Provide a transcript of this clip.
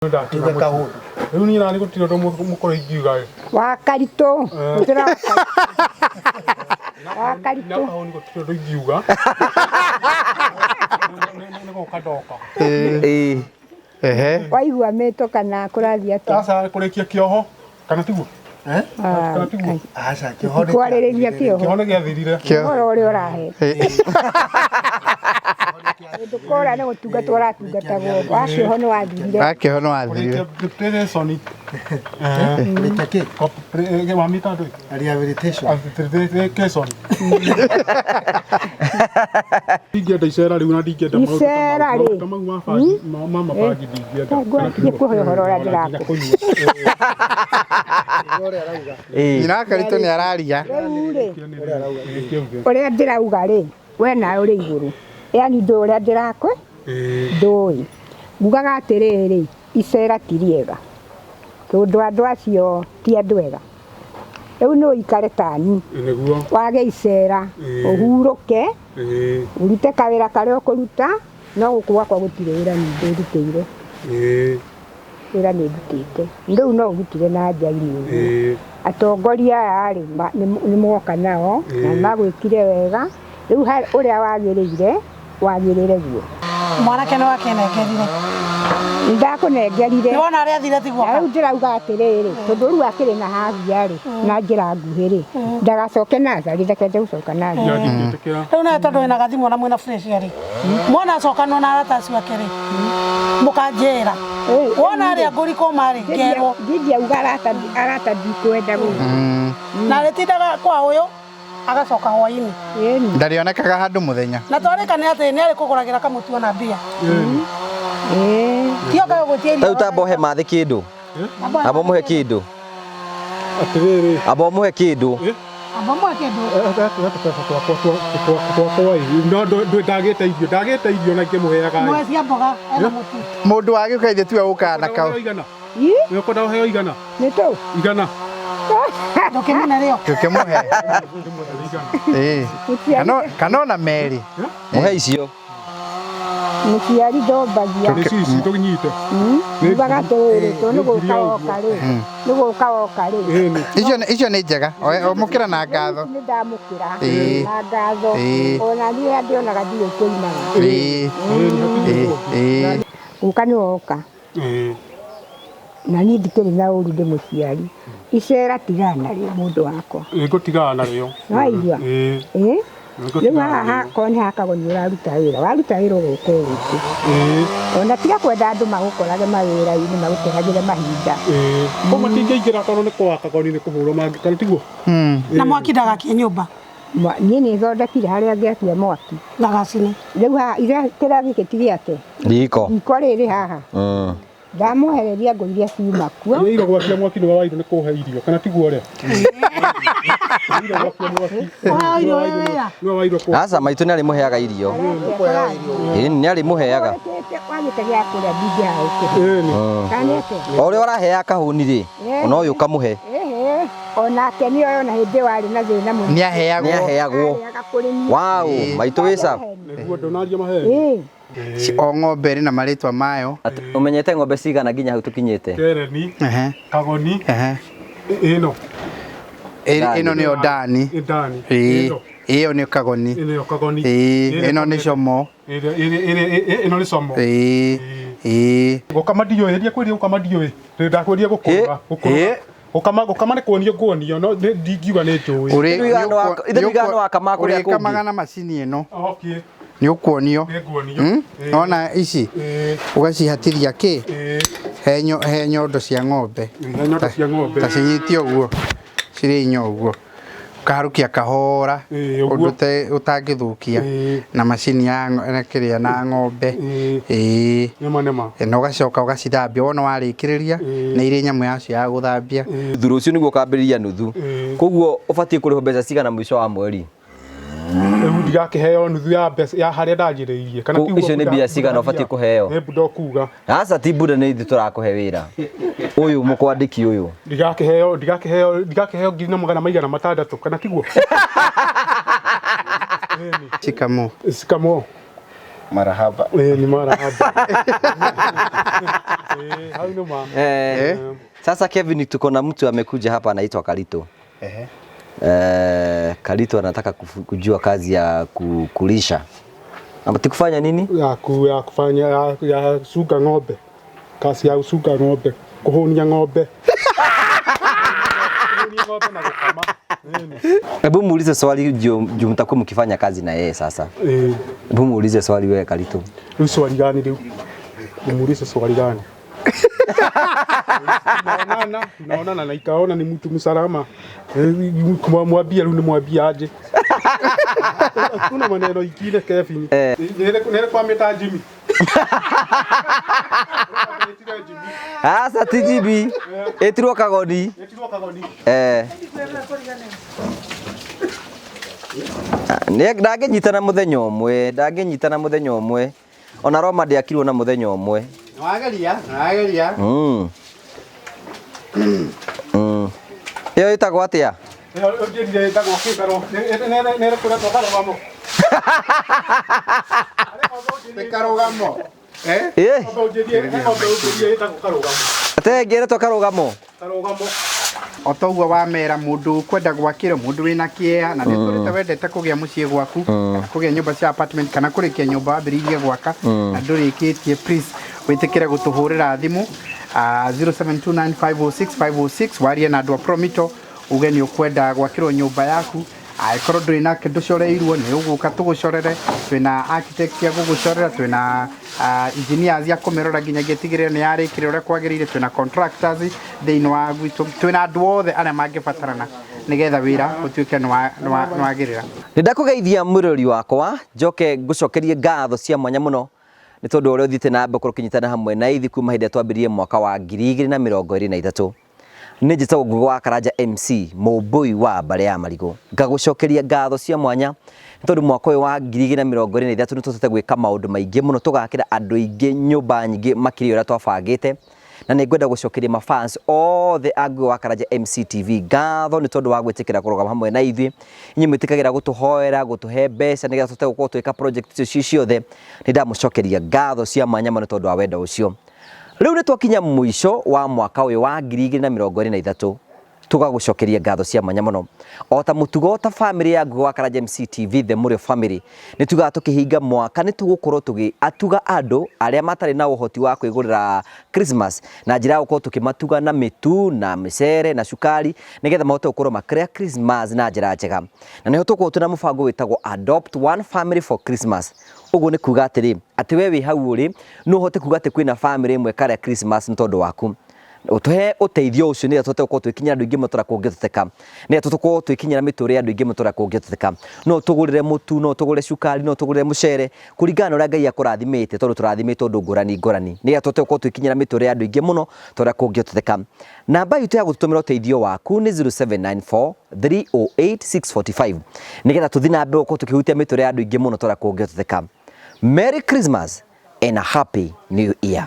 Tiga kahun. Riu ni nani gutiro ndo mukoro ingiuga wa karito ndira wa karito na kahun gutiro ndo ingiuga niko kadoka waigua meto kana kurathia tu sasa kurekia kioho kana tiguo kana tiguo Asa kioho ni kwarĩrĩria kĩoho kioho ni giathirire ũhoro ũrĩa ũrahe ndukora nĩ gũtungata ũratungatagwo wakĩoho nĩ wathirire wakĩoho nĩ wathirire preparation Nitake ke mamita ndo rehabilitation. preparation ndingĩenda icera rĩu na ndingĩenda Icera rĩ? mama bagi ndingĩenda nĩ kũhe ũhoro ũrĩa ndĩrakũhe nyina Karito nĩ araria ũrĩa ndĩrauga rĩ we nawe ũrĩ igũrũ yani ndũ ũrĩa ndĩrakwe ndũĩ ngugaga atĩrĩrĩ icera ti rĩega tondũ andũ acio ti andũ ega rĩu nĩ ũikare tani nĩguo wage icera ũhurũke urute kawĩra karĩa ũkũruta no gũkũ gwakwa gũtirĩ wĩra ningĩ ndutĩire wĩra nĩ ndutĩte rĩu no ũgitire na nja-inĩ atongoria aya rĩ nĩ moka nao na magwĩkire wega rĩu ũrĩa wagĩrĩire guo mwanake nĩ wakenengerire ndakũnengerire wona arĩa athire tiguo rĩu ndĩrauga atĩrĩrĩ tondũ rĩu akĩrĩ na havia rĩ na njĩra nguhĩ rĩ ndagacoke Nazareth ndakende gũcoka Nazareth rĩu nawe tondũ wĩna gathimo na mwĩna fresh rĩ mwona acokanwo na arata acio ake rĩ mũkanjĩra wona arĩa ngũriko marĩ ngerwo ndingĩauga arata ndikwenda na rĩtindaga kwa ũyũ agacoka hwainĩ ndarĩonekaga handũ mũthenya na twarĩkane atĩ nĩ arĩ kũgũragĩra kamũtu ona mbia tio kayo gũtiĩria Tau tamba ũhe mathĩ kĩndũ amba mũhe kĩndũ atĩrĩrĩ amba mũhe kĩndũ amba mũhe kĩndũ ndagĩte irio na ingĩmũheaga mũhe cia mboga ena mũtu mũndũ wagĩũka ithe tiwe gũkaga na kao nĩ ũkwenda ũheo igana nĩtũ igana ndũkĩmena rĩo tũkĩmũhe kana ona merĩ mũhe icio mũciari ndombagia ici tũnyite ngugaga atĩrĩrĩ tondũ nĩ gũka woka rĩ icio nĩ njega mũkĩra na ngatho nĩ ndamũkĩra na ngatho ona niĩ ndĩonaga ndirĩ kũinaga gũka nĩ woka na niĩ ndikĩrĩ na ũru ndĩ mũciari icera tigana narĩo mũndũ wakwa ngũtigana narĩo waigua rĩu haha korwo nĩ hakagwo nĩ ũraruta wĩra waruta wĩra ũgũka ũrĩkĩ ona tiga kwenda andũ magũkorage mawĩra-inĩ magũtehagĩre mahinda ko matingĩingĩra tondũ nĩ kwakagwo nĩ kũhũrwo mangĩkana tiguo na mwaki ndagakie nyũmba niĩ nĩ thondekire harĩa ngĩakia mwaki ndagacine rĩu haha kĩrĩa gĩkĩ ti gĩake riko rĩrĩ haha ndamwehereria ngũ iria ciuma kuo ira gwakia mwaki nĩ wawairwo nĩ kũhe irio kana tiguo ũrĩa aca maitũ nĩ arĩ mũheaga irio nĩ arĩ mũheaga wagĩte gĩa kũrĩa ndingĩhaũkĩra kanete o ũrĩa ũraheaga kahũni rĩ ona ũyũ ũkamũhe onake nĩoĩ ona hĩndĩ warĩ na thĩna mũno nĩ aheagwo wau maitũ wĩca nĩguo ndonaria mahe o ng'ombe ĩrĩ na marĩtwa mayo ũmenyete ng'ombe cigana nginya hau tũkinyĩte kereni kagoni ĩno nĩyo Dani ĩyo nĩ kagoni ĩno nĩ como ĩno nĩ como gũkama ndiũĩ kwĩrĩa gũkama ndiũĩ ndakwĩria gũkũra gũkama nĩ kuonio no ndingiuga nĩ njũĩ ũrĩkamaga na macini ĩno nĩ ũkuonio ona ici ũgacihatĩria kĩ he nyondo cia ng'ombe ta cinyitio ũguo cirĩ inya ũguo ũkaharũkia kahora ũndũ ũtangĩthũkia na macini ya kĩrĩa na ng'ombe na ũgacoka ũgacithambia wona warĩkĩrĩria nĩ irĩ nyamũ yacio ya gũthambia thutha ũcio nĩguo ũkambĩrĩria nuthu koguo ũbatiĩ kũrĩhwo mbeca cigana mũico wa mweri ndigakĩheo nuthu ya mbeca ya harĩa ndanjĩrĩirie kana tiguo icio nĩ mbia cigana ũbatiĩ kũheo nĩ ndokuga aca ti bunda nĩ ithuĩ tũrakũhe wĩra ũyũ mũkwandĩki ũyũ ndigakĩheo ngiri na magana maigana matandatũ kana tiguo Shikamo Marahaba. Ni marahaba. Hau no ma. Sasa Kevin, tuko na mtu amekuja hapa anaitwa Kalito. Kalito anataka kujua kazi ya kulisha. Ama tukufanya nini? Ya kufanya ya suga ng'ombe. Kazi ya usuga ng'ombe. Kuhonia ng'ombe. Kuhonia ng'ombe na kukama. Hebu muulize swali juu mtakuwa mkifanya kazi na yeye sasa. Hebu muulize swali wewe Kalito. Ni swali gani leo? Muulize swali gani? Tunaonana na ikaona ni mtu msalama. Kumwambia leo nimwambia aje. Kuna maneno ingine Kevin. Nile kwa meta Jimmy. Asa TGB. Etirwo kagoni. Ndangĩnyitana mũthenya ũmwe ona Roma ndĩakirwo na mũthenya ũmwe. Nageria. Ĩyo ĩtagwo atĩa? Ĩyo ĩtagwo kĩbero. Nere kũrĩa twakarũgamo. Karũgamo. Atengere twakarũgamo. Otoguo wamera mundu kwenda gwakira mundu wina kieha na nĩtũrĩte wendete kũgĩa mũciĩ gwaku kũgĩa nyũmba cia apartment kana kũrĩkia nyũmba wambĩrĩirie gwaka na ndũrĩkĩtie, please wĩtĩkĩre gũtũhũrĩra thimũ 0729506506 warie na andũ a Promito uge nĩ ũkwenda gwakĩrwo nyũmba yaku. Angĩkorwo ndũrĩ nake ndũcoreirwo nĩ ũgũka tũgũcorere, twĩna architect ya gũgũcorera, twĩna engineers ya kũmĩrora nginyagia ĩtigĩrĩre nĩ yarĩkĩre ũrĩa kwagĩrĩire, twĩna contractors thĩinĩ wa gwitũ, twĩna andũ othe arĩa mangĩbatarana nĩgetha wĩra ũtuĩke nĩwagĩrĩra. Nĩndakũgeithia mũrori wakwa, njoke ngũcokerie ngatho cia mwanya mũno nĩ tondũ ũrĩa ũthiĩte na mbere kũnyitana hamwe na ithi kuma hĩndĩ twambĩrĩrie mwaka wa 2023. Nĩ njĩtagwo Ngũgĩ wa Karanja MC mũmbũi wa Mbare ya Marigũ. Ngagũcokeria ngatho cia mwanya nĩ tondũ mwaka ũyũ wa 2023 nĩ tũtete gwĩka maũndũ maingĩ mũno, tũgakĩra andũ aingĩ nyũmba nyingĩ makĩria ũrĩa twabangĩte, na nĩ ngwenda gũcokeria mafans othe a Ngũgĩ wa Karanja MC TV ngatho nĩ tondũ wa gwĩtĩkĩra kũrũgama hamwe na ithuĩ. Inyuĩ mwĩtĩkagĩra gũtũhoera, gũtũhe mbeca nĩgetha tũte gũkorwo twĩka project icio ciothe. Nĩ ndamũcokeria ngatho cia mwanya mũno nĩ tondũ wa wendo ũcio. Rĩu nĩ twakinya mũico wa mwaka ũyũ wa 2023, tũgagũcokeria ngatho cia mwanya mũno. O ta mũtugo ta family ya Ngũgĩ wa Karanja MC TV the Mũrĩo family, nĩ tugaga tũkĩhinga mwaka nĩ tũgũkorwo tũgĩatuga andũ arĩa matarĩ na ũhoti wa kwĩgũrĩra Christmas na njĩra ya gũkorwo tũkĩmatuga na mĩtu na mĩcere na cukari nĩgetha mahote gũkorwo makĩrĩa Christmas na njĩra njega. Na nĩho tũkorwo twĩna mũbango wĩtagwo Adopt One Family for Christmas. Ũguo nĩ kuga atĩrĩ atĩ we wĩ hau ũrĩ no ũhote kuga atĩ kwĩna family ĩmwe karĩa Christmas nĩ tondũ waku. Ũtũhe ũteithio ũcio nĩgetha tũhote gũkorwo twĩkinyĩra andũ aingĩ matũra kũngĩtũteka, nĩgetha tũkorwo twĩkinyĩra mĩtũrĩre andũ aingĩ matũra kũngĩtũteka. No tũgũrĩre mũtu, no tũgũrĩre cukari, no tũgũrĩre mũcere kũringana na ũrĩa Ngai akũrathimĩte, tondũ tũrathimĩtwo ũndũ ngũrani, nĩgetha tũhote gũkorwo twĩkinyĩra mĩtũrĩre andũ aingĩ mũno tũrĩa kũngĩtũteka. Namba itũ ya gũtũtũmĩra ũteithio waku nĩ 0794 308 645 nĩgetha tũthiĩ na mbere gũkorwo tũkĩhutia mĩtũrĩre andũ aingĩ mũno tũrĩa kũngĩtũteka. Merry Christmas and a Happy New Year.